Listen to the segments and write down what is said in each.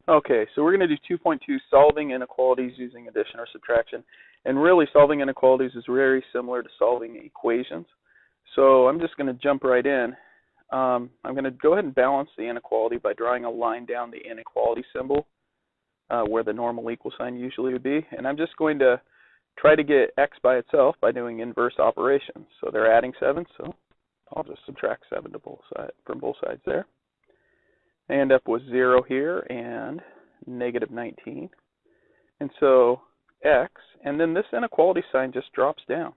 Okay, so we're going to do 2.2, solving inequalities using addition or subtraction. And really, solving inequalities is very similar to solving equations. So I'm just going to jump right in. I'm going to go ahead and balance the inequality by drawing a line down the inequality symbol where the normal equal sign usually would be. And I'm just going to try to get x by itself by doing inverse operations. So they're adding 7, so I'll just subtract 7 to from both sides there. I end up with 0 here and negative 19. And so x, and then this inequality sign just drops down.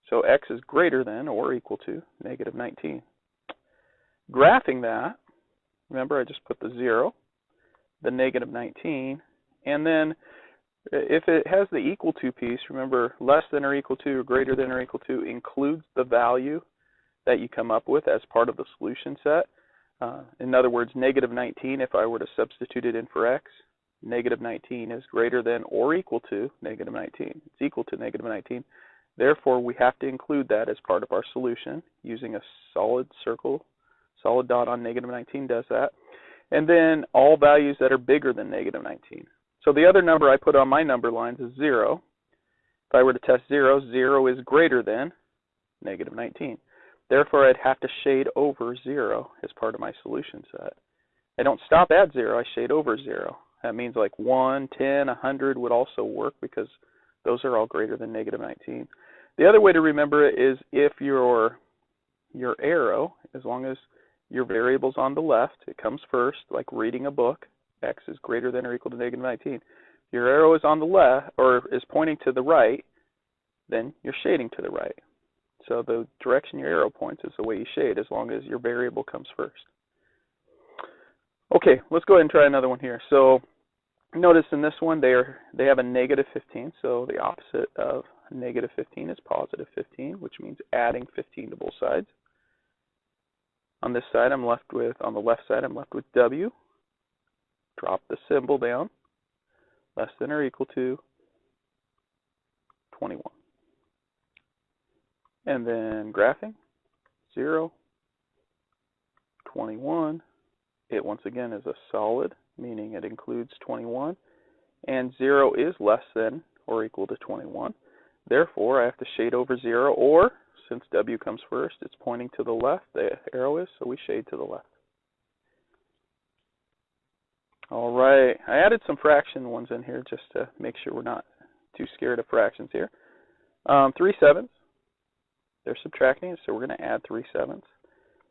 So x is greater than or equal to negative 19. Graphing that, remember I just put the 0, the negative 19, and then if it has the equal to piece, remember less than or equal to or greater than or equal to includes the value that you come up with as part of the solution set. In other words, negative 19, if I were to substitute it in for x, negative 19 is greater than or equal to negative 19. It's equal to negative 19. Therefore, we have to include that as part of our solution using a solid circle. Solid dot on negative 19 does that. And then all values that are bigger than negative 19. So the other number I put on my number lines is 0. If I were to test 0, 0 is greater than negative 19. Therefore, I'd have to shade over 0 as part of my solution set. I don't stop at 0, I shade over 0. That means like 1, 10, 100 would also work because those are all greater than negative 19. The other way to remember it is if your arrow, as long as your variable's on the left, it comes first, like reading a book, x is greater than or equal to negative 19. If your arrow is on the left, or is pointing to the right, then you're shading to the right. So the direction your arrow points is the way you shade, as long as your variable comes first. Okay, let's go ahead and try another one here. So notice in this one they have a negative 15, so the opposite of negative 15 is positive 15, which means adding 15 to both sides. On this side, on the left side, I'm left with w. Drop the symbol down, less than or equal to 21. And then graphing, 0, 21. It once again is a solid, meaning it includes 21. And 0 is less than or equal to 21. Therefore, I have to shade over 0, or since w comes first, it's pointing to the left, the arrow is, so we shade to the left. All right, I added some fraction ones in here just to make sure we're not too scared of fractions here. 3/7. They're subtracting, so we're going to add 3/7.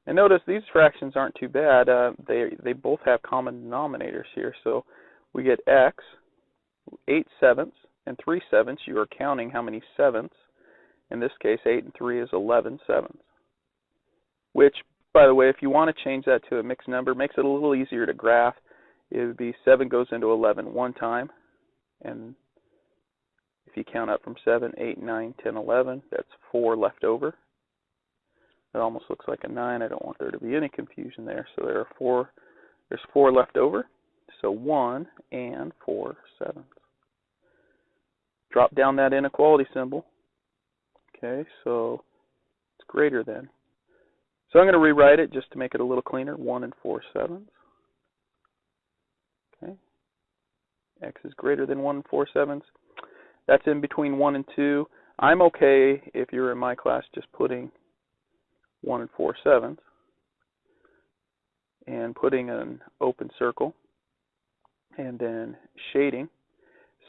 And notice these fractions aren't too bad. They both have common denominators here. So we get x, 8/7, and 3/7. You are counting how many sevenths. In this case, 8 and 3 is 11/7. Which, by the way, if you want to change that to a mixed number, makes it a little easier to graph. It would be 7 goes into 11 one time. And if you count up from 7, 8, 9, 10, 11, that's 4 left over. It almost looks like a 9. I don't want there to be any confusion there. So there's 4 left over. So 1 and 4/7. Drop down that inequality symbol. Okay, so it's greater than. So I'm going to rewrite it just to make it a little cleaner. 1 and 4/7. Okay. X is greater than 1 and 4/7. That's in between 1 and 2. I'm okay if you're in my class just putting 1 and 4/7 and putting an open circle and then shading.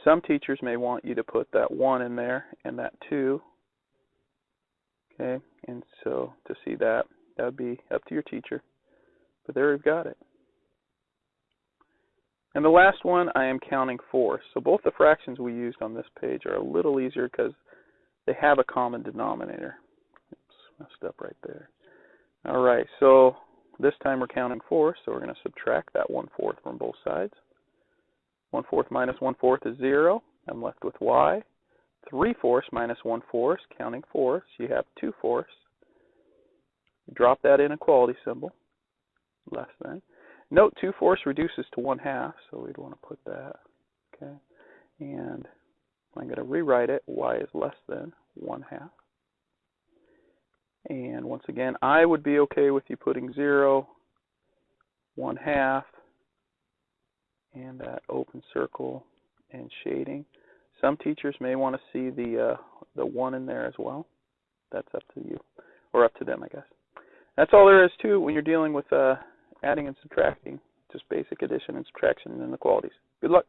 Some teachers may want you to put that 1 in there and that 2. Okay, and so to see that, that would be up to your teacher. But there we've got it. And the last one, I am counting fourths. So both the fractions we used on this page are a little easier because they have a common denominator. Oops, messed up right there. All right, so this time we're counting fourths, so we're going to subtract that 1/4 from both sides. 1/4 minus 1/4 is 0. I'm left with y. 3/4 minus 1/4, counting fourths, you have 2/4. Drop that inequality symbol, less than. Note 2/4 reduces to 1/2, so we'd want to put that. Okay, and I'm going to rewrite it. Y is less than 1/2. And once again, I would be okay with you putting 0, 1/2, and that open circle and shading. Some teachers may want to see the 1 in there as well. That's up to you, or up to them, I guess. That's all there is to it when you're dealing with adding and subtracting, just basic addition and subtraction and inequalities. Good luck.